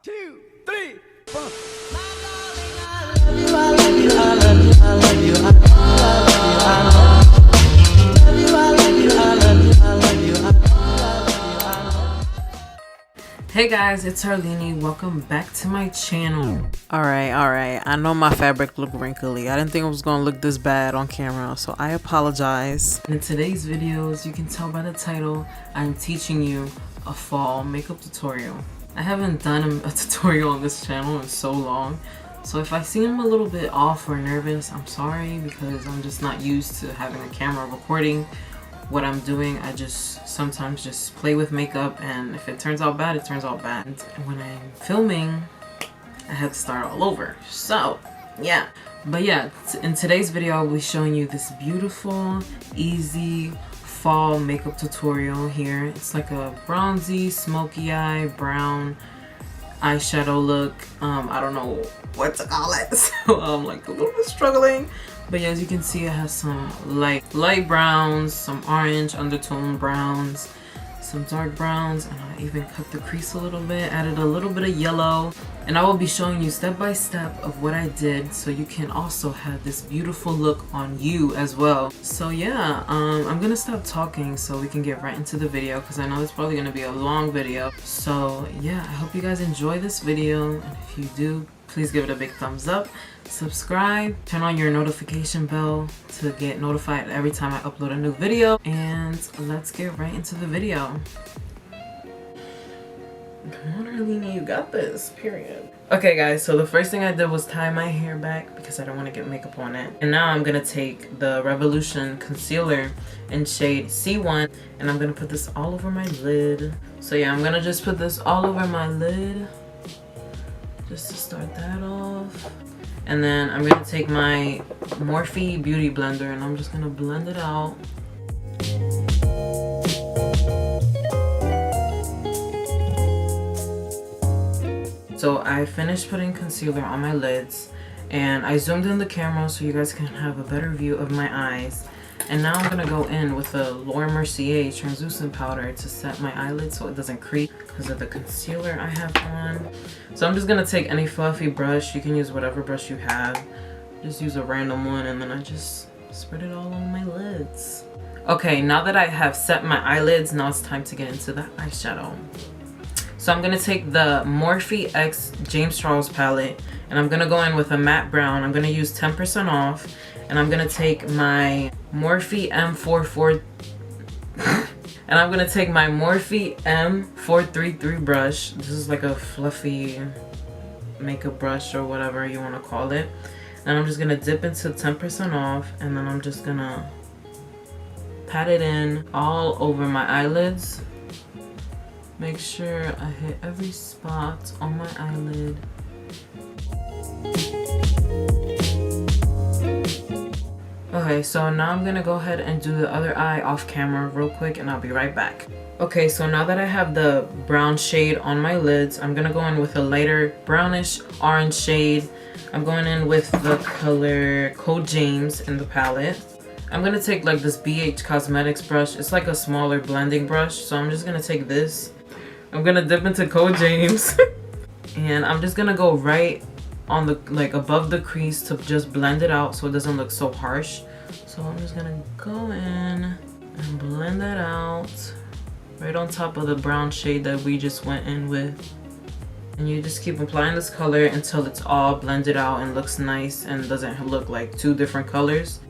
2, 3, 4. Hey guys, it's Harlini. Welcome back to my channel. Alright. I know my fabric looked wrinkly. I didn't think it was gonna look this bad on camera, so I apologize. In today's video, as you can tell by the title, I'm teaching you a fall makeup tutorial. I haven't done a tutorial on this channel in so long, so if I seem a little bit off or nervous, I'm sorry because I'm just not used to having a camera recording what I'm doing. I just sometimes just play with makeup, and if it turns out bad, it turns out bad. And when I'm filming, I had to start all over. So yeah, but yeah, in today's video I'll be showing you this beautiful, easy fall makeup tutorial here. It's like a bronzy, smoky eye, brown eyeshadow look. I don't know what to call it, so I'm like a little bit struggling. But yeah, as you can see, it has some light browns, some orange undertone browns, some dark browns, and I even cut the crease a little bit, added a little bit of yellow. And I will be showing you step by step of what I did so you can also have this beautiful look on you as well. So yeah, I'm gonna stop talking so we can get right into the video because I know it's probably gonna be a long video. So yeah, I hope you guys enjoy this video, and if you do, please give it a big thumbs up, subscribe, turn on your notification bell to get notified every time I upload a new video, and let's get right into the video. Come on, Arlene, you got this, period. Okay guys, so the first thing I did was tie my hair back because I don't want to get makeup on it. And now I'm going to take the Revolution concealer in shade C1, and I'm going to put this all over my lid. So yeah, I'm going to just put this all over my lid just to start that off. And then I'm going to take my Morphe Beauty Blender and I'm just going to blend it out. So I finished putting concealer on my lids, and I zoomed in the camera so you guys can have a better view of my eyes. And now I'm going to go in with a Laura Mercier translucent powder to set my eyelids so it doesn't crease because of the concealer I have on. So I'm just going to take any fluffy brush. You can use whatever brush you have. Just use a random one, and then I just spread it all on my lids. Okay, now that I have set my eyelids, now it's time to get into the eyeshadow. So I'm going to take the Morphe X James Charles palette, and I'm going to go in with a matte brown. I'm going to use 10% off, and I'm going to take my Morphe M44 and I'm going to take my Morphe M433 brush. This is like a fluffy makeup brush or whatever you want to call it. And I'm just going to dip into 10% off, and then I'm just going to pat it in all over my eyelids. Make sure I hit every spot on my eyelid. Okay, so now I'm gonna go ahead and do the other eye off camera real quick, and I'll be right back. Okay, so now that I have the brown shade on my lids, I'm gonna go in with a lighter brownish orange shade. I'm going in with the color Code James in the palette. I'm gonna take like this BH Cosmetics brush. It's like a smaller blending brush, so I'm just gonna take this. I'm gonna dip into Code James and I'm just gonna go right on the, like above the crease to just blend it out so it doesn't look so harsh. So I'm just gonna go in and blend that out right on top of the brown shade that we just went in with. And you just keep applying this color until it's all blended out and looks nice and doesn't look like two different colors.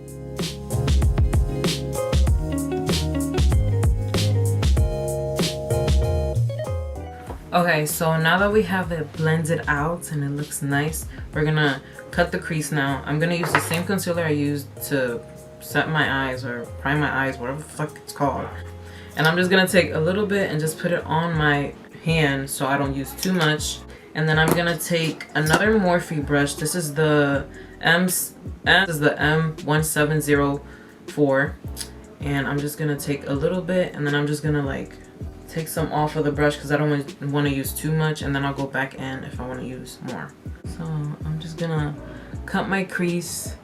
Okay, so now that we have it blended out and it looks nice, we're gonna cut the crease now. I'm gonna use the same concealer I used to set my eyes or prime my eyes, whatever the fuck it's called. And I'm just gonna take a little bit and just put it on my hand so I don't use too much. And then I'm gonna take another Morphe brush. This is the M1704. And I'm just gonna take a little bit, and then I'm just gonna like take some off of the brush because I don't want to use too much, and then I'll go back in if I want to use more. So I'm just gonna cut my crease.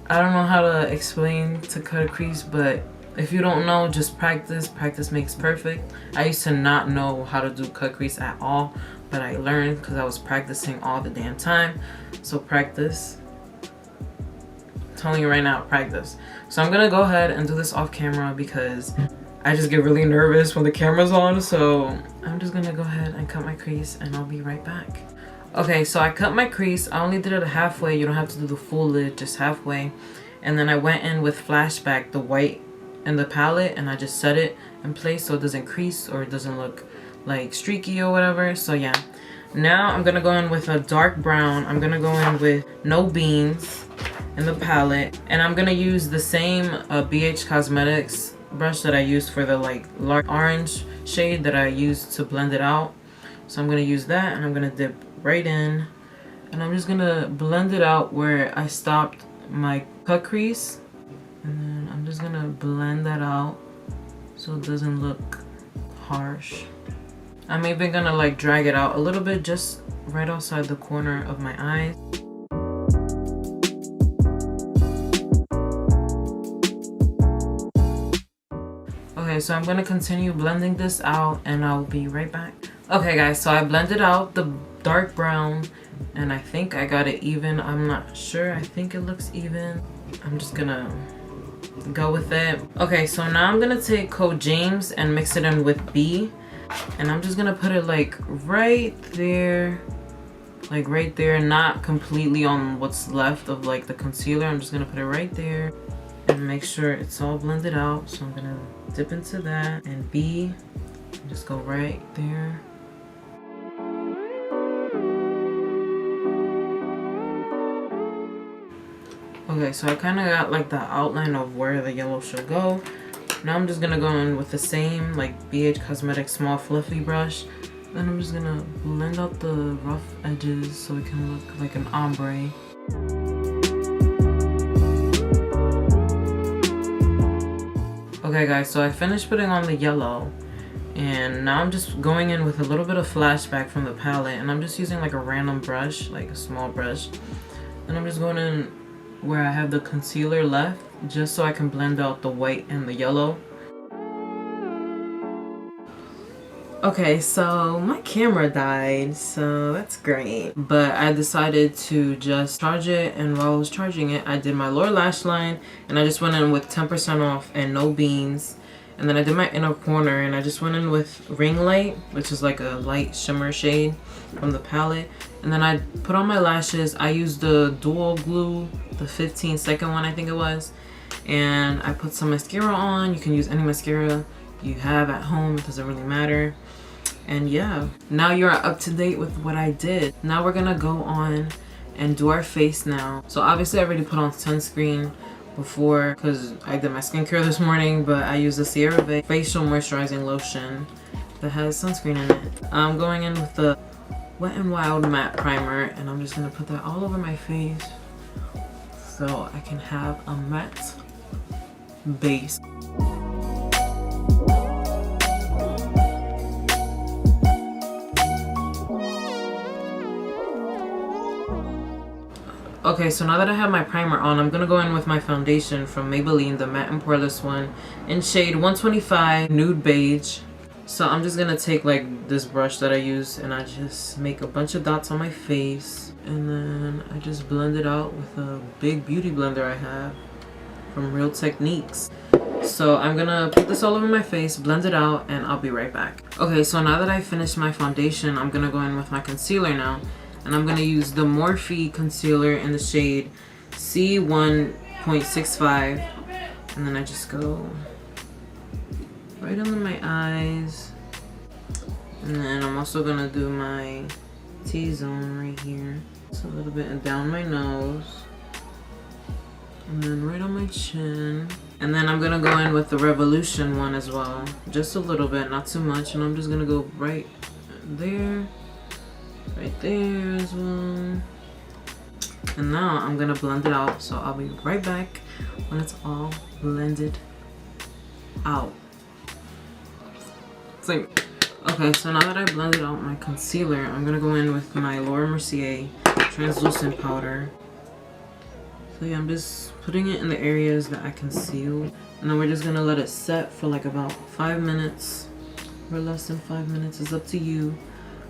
I don't know how to explain to cut a crease, but if you don't know, just practice. Practice makes perfect. I used to not know how to do cut crease at all, but I learned because I was practicing all the damn time. So practice. I'm telling you right now, practice. So I'm gonna go ahead and do this off camera because I just get really nervous when the camera's on. So I'm just gonna go ahead and cut my crease and I'll be right back. Okay, so I cut my crease. I only did it halfway. You don't have to do the full lid, just halfway. And then I went in with Flashback, the white in the palette, and I just set it in place so it doesn't crease or it doesn't look like streaky or whatever. So yeah, now I'm gonna go in with a dark brown. I'm gonna go in with No Beans in the palette, and I'm gonna use the same BH Cosmetics brush that I used for the like large orange shade that I used to blend it out. So I'm gonna use that, and I'm gonna dip right in, and I'm just gonna blend it out where I stopped my cut crease, and then I'm just gonna blend that out so it doesn't look harsh. I'm even gonna like drag it out a little bit just right outside the corner of my eyes. Okay, so I'm gonna continue blending this out and I'll be right back. Okay guys, so I blended out the dark brown and I think I got it even. I'm not sure. I think it looks even. I'm just gonna go with it. Okay, so now I'm gonna take Code James and mix it in with B, and I'm just gonna put it like right there, not completely on what's left of like the concealer. I'm just gonna put it right there and make sure it's all blended out. So I'm gonna dip into that and B, and just go right there. Okay, so I kind of got like the outline of where the yellow should go. Now I'm just gonna go in with the same like BH Cosmetics small fluffy brush. Then I'm just gonna blend out the rough edges so it can look like an ombre. Okay guys, so I finished putting on the yellow, and now I'm just going in with a little bit of Flashback from the palette, and I'm just using like a random brush, like a small brush, and I'm just going in where I have the concealer left, just so I can blend out the white and the yellow. Okay, so my camera died, so that's great. But I decided to just charge it, and while I was charging it, I did my lower lash line, and I just went in with 10% off and No Beans. And then I did my inner corner, and I just went in with Ring Light, which is like a light shimmer shade from the palette. And then I put on my lashes. I used the Dual Glue, the 15-second one I think it was. And I put some mascara on. You can use any mascara you have at home, it doesn't really matter. And yeah, now you're up to date with what I did. Now we're gonna go on and do our face now. So obviously I already put on sunscreen before because I did my skincare this morning, but I use the CeraVe facial moisturizing lotion that has sunscreen in it. I'm going in with the Wet n Wild matte primer, and I'm just gonna put that all over my face so I can have a matte base. Okay, so now that I have my primer on, I'm gonna go in with my foundation from Maybelline, the Matte and Poreless one, in shade 125 Nude Beige. So I'm just gonna take like this brush that I use, and I just make a bunch of dots on my face, and then I just blend it out with a big beauty blender I have from Real Techniques. So I'm gonna put this all over my face, blend it out, and I'll be right back. Okay, so now that I finished my foundation, I'm gonna go in with my concealer now. And I'm going to use the Morphe concealer in the shade C1.65. And then I just go right under my eyes. And then I'm also going to do my T-zone right here. Just a little bit down my nose. And then right on my chin. And then I'm going to go in with the Revolution one as well. Just a little bit, not too much. And I'm just going to go right there. Right there as well. And now I'm gonna blend it out, so I'll be right back when it's all blended out. So, okay, so now that I blended out my concealer, I'm gonna go in with my Laura Mercier translucent powder. So yeah, I'm just putting it in the areas that I conceal, and then we're just gonna let it set for like about 5 minutes or less than 5 minutes. It's up to you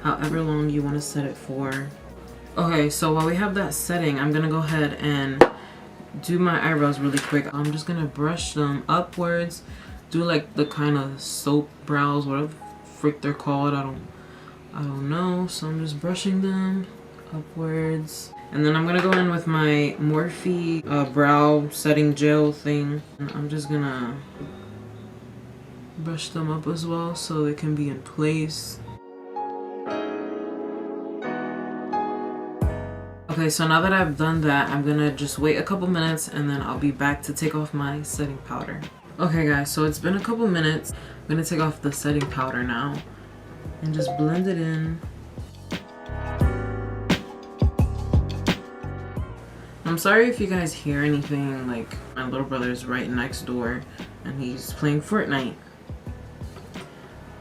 however long you want to set it for. Okay, so while we have that setting, I'm gonna go ahead and do my eyebrows really quick. I'm just gonna brush them upwards, do like the kind of soap brows, whatever the frick they're called. I don't know. So I'm just brushing them upwards, and then I'm gonna go in with my Morphe brow setting gel thing, and I'm just gonna brush them up as well so they can be in place. Okay, so now that I've done that, I'm gonna just wait a couple minutes and then I'll be back to take off my setting powder. Okay guys, so it's been a couple minutes. I'm gonna take off the setting powder now and just blend it in. I'm sorry if you guys hear anything, like my little brother's right next door and he's playing Fortnite.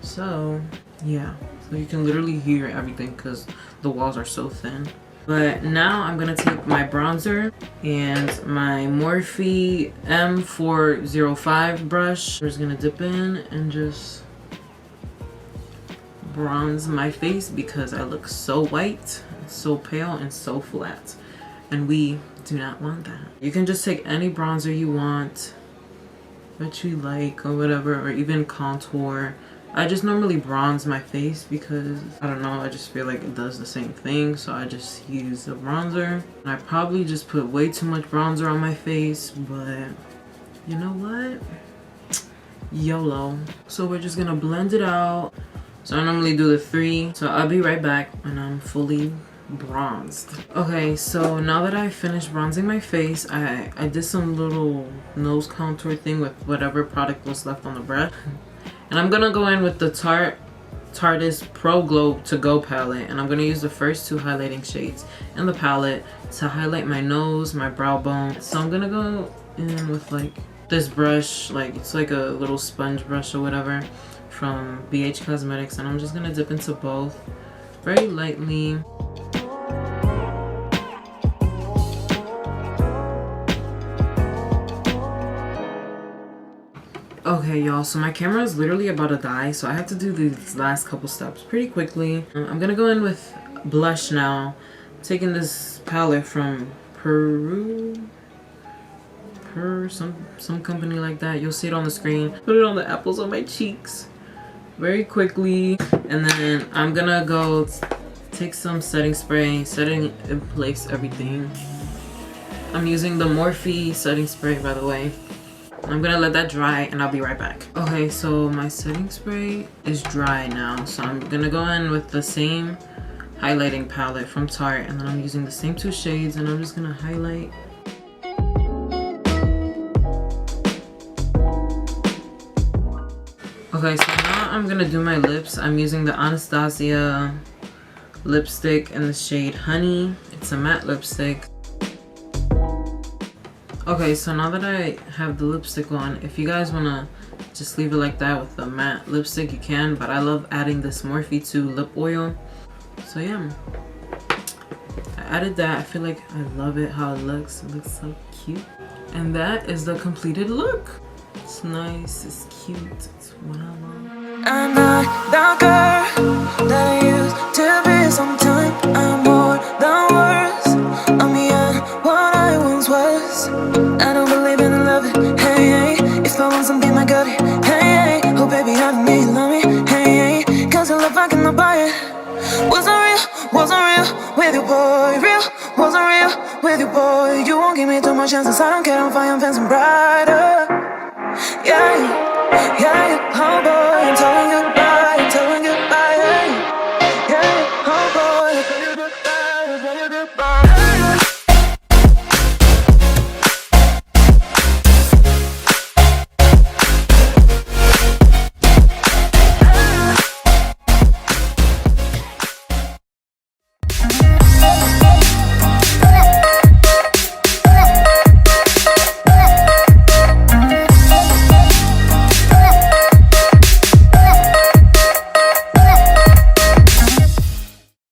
So yeah, so you can literally hear everything because the walls are so thin. But now I'm gonna take my bronzer and my Morphe M405 brush. I'm just gonna dip in and just bronze my face because I look so white, so pale, and so flat. And we do not want that. You can just take any bronzer you want that you like or whatever, or even contour. I just normally bronze my face because, I don't know, I just feel like it does the same thing, so I just use the bronzer. And I probably just put way too much bronzer on my face, but you know what? YOLO. So we're just gonna blend it out. So I normally do the 3, so I'll be right back when I'm fully bronzed. Okay, so now that I finished bronzing my face, I did some little nose contour thing with whatever product was left on the brush. And I'm gonna go in with the Tarte's Pro Glow To Go palette, and I'm gonna use the first 2 highlighting shades in the palette to highlight my nose, my brow bone. So I'm gonna go in with like this brush, like it's like a little sponge brush or whatever from BH Cosmetics, and I'm just gonna dip into both very lightly. Okay y'all, so my camera is literally about to die, so I have to do these last couple steps pretty quickly. I'm gonna go in with blush now. I'm taking this palette from some company like that. You'll see it on the screen. Put it on the apples on my cheeks very quickly, and then I'm gonna go take some setting spray, setting in place everything. I'm using the Morphe setting spray, by the way. I'm gonna let that dry and I'll be right back. Okay, so my setting spray is dry now, so I'm gonna go in with the same highlighting palette from Tarte, and then I'm using the same 2 shades, and I'm just gonna highlight. Okay, so now I'm gonna do my lips. I'm using the Anastasia lipstick in the shade Honey. It's a matte lipstick. Okay, so now that I have the lipstick on, if you guys want to just leave it like that with the matte lipstick, you can, but I love adding this Morphe 2 lip oil. So yeah, I added that. I feel like I love it how it looks. It looks so cute. And that is the completed look. It's nice, it's cute, it's what I want. I'm not the girl that I used to be. Sometimes I'm more than words. I'm beyond what I once was. I don't believe in love it, hey, hey. If I want something, I got it, hey, hey. Oh baby, I don't need love me, hey, hey. Cause I love I cannot buy it. Wasn't real with you, boy. Real, wasn't real with you, boy. You won't give me too much chances. I don't care, I'm fine, I'm fancy brighter. Yeah, oh boy,